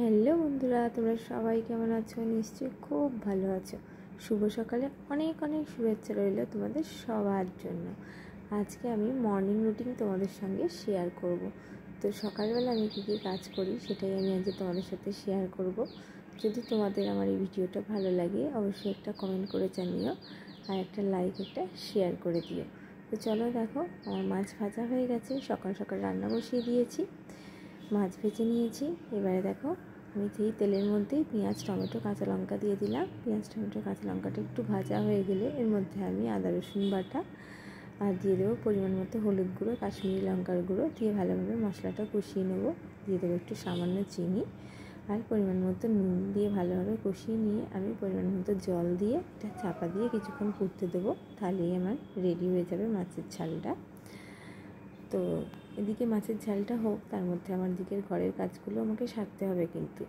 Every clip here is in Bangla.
হ্যালো বন্ধুরা, তোমরা সবাই কেমন আছো? নিশ্চয়ই খুব ভালো আছো। শুভ সকালে অনেক অনেক শুভেচ্ছা রইল তোমাদের সবার জন্য। আজকে আমি মর্নিং রুটিন তোমাদের সঙ্গে শেয়ার করব। তো সকালবেলা আমি কী কী কাজ করি সেটাই আমি আজকে তোমাদের সাথে শেয়ার করব। যদি তোমাদের আমার এই ভিডিওটা ভালো লাগে অবশ্যই একটা কমেন্ট করে জানিও, আর একটা লাইক একটা শেয়ার করে দিও। তো চলো দেখো, আমার মাছ ভাজা হয়ে গেছে, সকাল সকাল রান্না বসিয়ে দিয়েছি, মাছ ভেজে নিয়েছি। এবারে দেখো আমি সেই তেলের মধ্যেই পেঁয়াজ টমেটো কাঁচা লঙ্কা দিয়ে দিলাম। পেঁয়াজ টমেটো কাঁচা লঙ্কাটা একটু ভাজা হয়ে গেলে এর মধ্যে আমি আদা রসুন বাটা আর দিয়ে দেবো পরিমাণ মতো হলুদ গুঁড়ো, কাশ্মীরি লঙ্কার গুঁড়ো দিয়ে ভালোভাবে মশলাটা কষিয়ে নেবো। দিয়ে দেবো একটু সামান্য চিনি আর পরিমাণ মতো নুন দিয়ে ভালোভাবে কষিয়ে নিয়ে আমি পরিমাণ মতো জল দিয়ে এটা চাপা দিয়ে কিছুক্ষণ ফুটতে দেবো। তাহলেই আমার রেডি হয়ে যাবে মাছের ঝালটা। তো এদিকে মাছের ঝালটা হোক, তার মধ্যে আমার দিকের ঘরের কাজগুলো আমাকে সারতে হবে কিন্তু।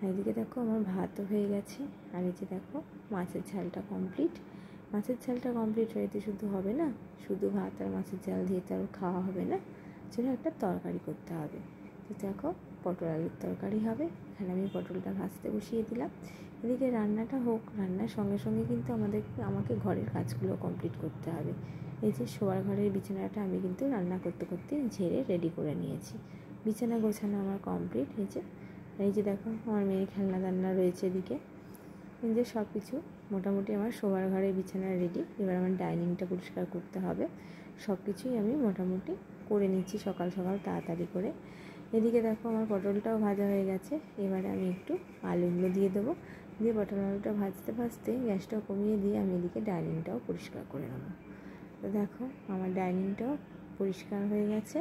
এদিকে দেখো আমার ভাতও হয়ে গেছে, আর এই যে দেখো মাছের ঝালটা কমপ্লিট। মাছের ঝালটা কমপ্লিট হয়েতে শুধু হবে না, শুধু ভাত আর মাছের ঝাল দিয়ে তো আর খাওয়া হবে না, জন্য একটা তরকারি করতে হবে। তো দেখো পটল আলুর তরকারি হবে। এখানে আমি পটলটা ভাজতে বসিয়ে দিলাম। এদিকে রান্নাটা হোক, রান্নার সঙ্গে সঙ্গে কিন্তু আমাকে ঘরের কাজগুলো কমপ্লিট করতে হবে। এই যে শোয়ার ঘরের বিছানাটা আমি কিন্তু রান্না করতে করতে ঝেড়ে রেডি করে নিয়েছি। বিছানা গোছানো আমার কমপ্লিট হয়েছে। এই যে দেখো আমার মেয়ের খেলনা দান্না রয়েছে এদিকে। এই যে সব কিছু মোটামুটি আমার শোয়ার ঘরের বিছানা রেডি। এবার আমার ডাইনিংটা পরিষ্কার করতে হবে। সব কিছুই আমি মোটামুটি করে নিচ্ছি সকাল সকাল তাড়াতাড়ি করে। এদিকে দেখো আমার পটলটাও ভাজা হয়ে গেছে। এবারে আমি একটু আলুগুলো দিয়ে দেবো, দিয়ে পটল আলুটা ভাজতে ভাজতে গ্যাসটাও কমিয়ে দিয়ে আমি এদিকে ডাইনিংটাও পরিষ্কার করে নেবো। তো দেখো আমার ডাইনিংটাও পরিষ্কার হয়ে গেছে।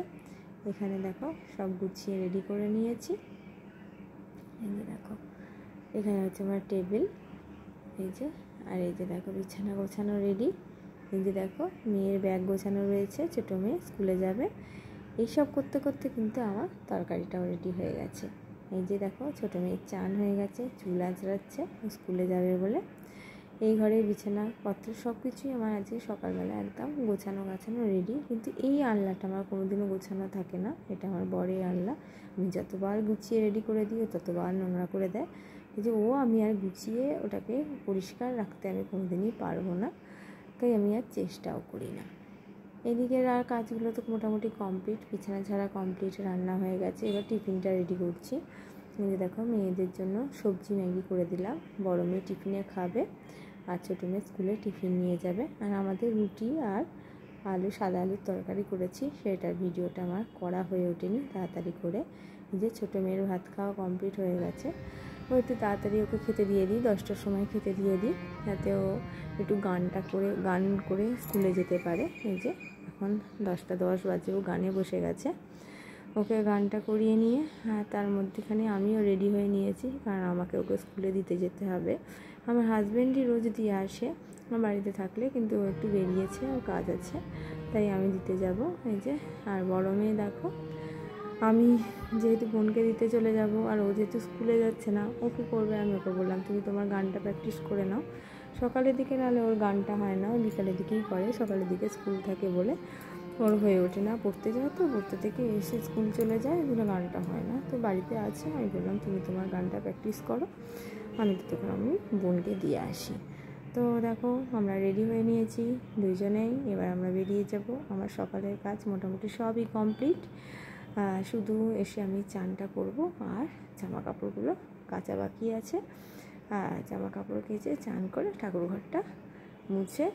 এখানে দেখো সব গুছিয়ে রেডি করে নিয়েছি। এই যে দেখো এখানে হচ্ছে আমার টেবিল, এই যে, আর এই যে দেখো বিছানা গোছানো রেডি। এই যে দেখো মেয়ের ব্যাগ গোছানো রয়েছে, ছোটো মেয়ে স্কুলে যাবে। এইসব করতে করতে কিন্তু আমার তরকারিটাও রেডি হয়ে গেছে। এই যে দেখো ছোটো মেয়ের চান হয়ে গেছে, চুল আঁচড়াচ্ছে স্কুলে যাবে বলে। এই ঘরের বিছানাপত্র সব কিছুই আমার আজকে সকালবেলা একদম গোছানো গাছানো রেডি। কিন্তু এই আলনাটা আমার কোনোদিনও গোছানো থাকে না, এটা আমার বরের আলনা। আমি যতবার গুছিয়ে রেডি করে দিই ততবার নোংরা করে দেয়। এই যে আমি আর গুছিয়ে ওটাকে পরিষ্কার রাখতে আমি কোনোদিনই পারবো না, তাই আমি আর চেষ্টাও করি না। এদিকের আর কাজগুলো তো মোটামুটি কমপ্লিট, বিছানা ঝাড়া কমপ্লিট, রান্না হয়ে গেছে। এবার টিফিনটা রেডি করছি। এই যে দেখো মেয়েদের জন্য সবজি ম্যাগি করে দিলাম, বড় মেয়ে টিফিনে খাবে আর ছোটো মেয়ে স্কুলে টিফিন নিয়ে যাবে। আর আমাদের রুটি আর সাদা আলুর তরকারি করেছি, সেটার ভিডিওটা আমার করা হয়ে ওঠেনি তাড়াতাড়ি করে। এই যে ছোটো মেয়ের ভাত খাওয়া কমপ্লিট হয়ে গেছে। ও একটু তাড়াতাড়ি ওকে খেতে দিয়ে দিই, 10টার সময় খেতে দিয়ে দিই, যাতে ও একটু গান করে স্কুলে যেতে পারে। এই যে এখন 10:10 বাজে, ও গানে বসে গেছে। ওকে গানটা করিয়ে নিয়ে তার মধ্যেখানে আমিও রেডি হয়ে নিয়েছি, কারণ আমাকে ওকে স্কুলে দিতে যেতে হবে। আমার হাজব্যান্ডই রোজ দিয়ে আসে আমার বাড়িতে থাকলে, কিন্তু ও একটু বেরিয়েছে, ওর কাজ আছে, তাই আমি দিতে যাব। এই যে আর বড় মেয়ে দেখো, আমি যেহেতু বোনকে দিতে চলে যাব আর ও যেহেতু স্কুলে যাচ্ছে না, ও কী করবে, আমি ওকে বললাম তুমি তোমার গানটা প্র্যাকটিস করে নাও। সকালের দিকে নাহলে ওর গানটা হয় না, ও বিকালের দিকেই করে, সকালের দিকে স্কুল থাকে বলে ওর হয়ে ওঠে না। পড়তে যায় তো, পড়তে থেকে এসে স্কুল চলে যায়, এগুলো গানটা হয় না। তো বাড়িতে আছে, আমি বললাম তুমি তোমার গানটা প্র্যাকটিস করো, আমি তখন আমি বোনকে দিয়ে আসি। তো দেখো আমরা রেডি হয়ে নিয়েছি দুইজনেই, এবার আমরা বেরিয়ে যাব। আমার সকালের কাজ মোটামুটি সবই কমপ্লিট, শুধু এসে আমি চানটা করব আর জামা কাপড়গুলো কাচা বাকি আছে। জামা কাপড় কেচে চান করে ঠাকুরঘরটা মুছে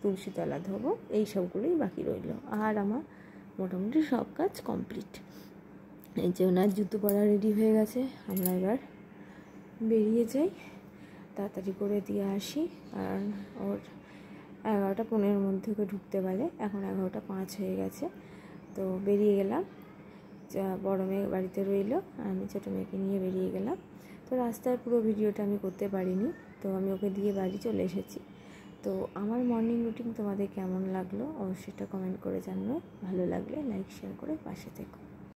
তুলসীতলা ধোবো, এই সবগুলোই বাকি রইল। আর আমার মোটামুটি সব কাজ কমপ্লিট। এই যে ওনার জুতো পরা রেডি হয়ে গেছে, আমরা এবার বেরিয়ে যাই, তাড়াতাড়ি করে দিয়ে আসি। আর ওর 11:15 মধ্যে ওকে ঢুকতে পারে, এখন 11:05 হয়ে গেছে। তো বেরিয়ে গেলাম, বড় মেয়ে বাড়িতে রইল, আমি ছোটো মেয়েকে নিয়ে বেরিয়ে গেলাম। তো রাস্তার পুরো ভিডিওটা আমি করতে পারিনি, তো আমি ওকে দিয়ে বাড়ি চলে এসেছি। তো আমার মর্নিং রুটিন তোমাদের কেমন লাগলো অবশ্যই একটা কমেন্ট করে জানাবে। ভালো লাগলে লাইক শেয়ার করে পাশে থেকো।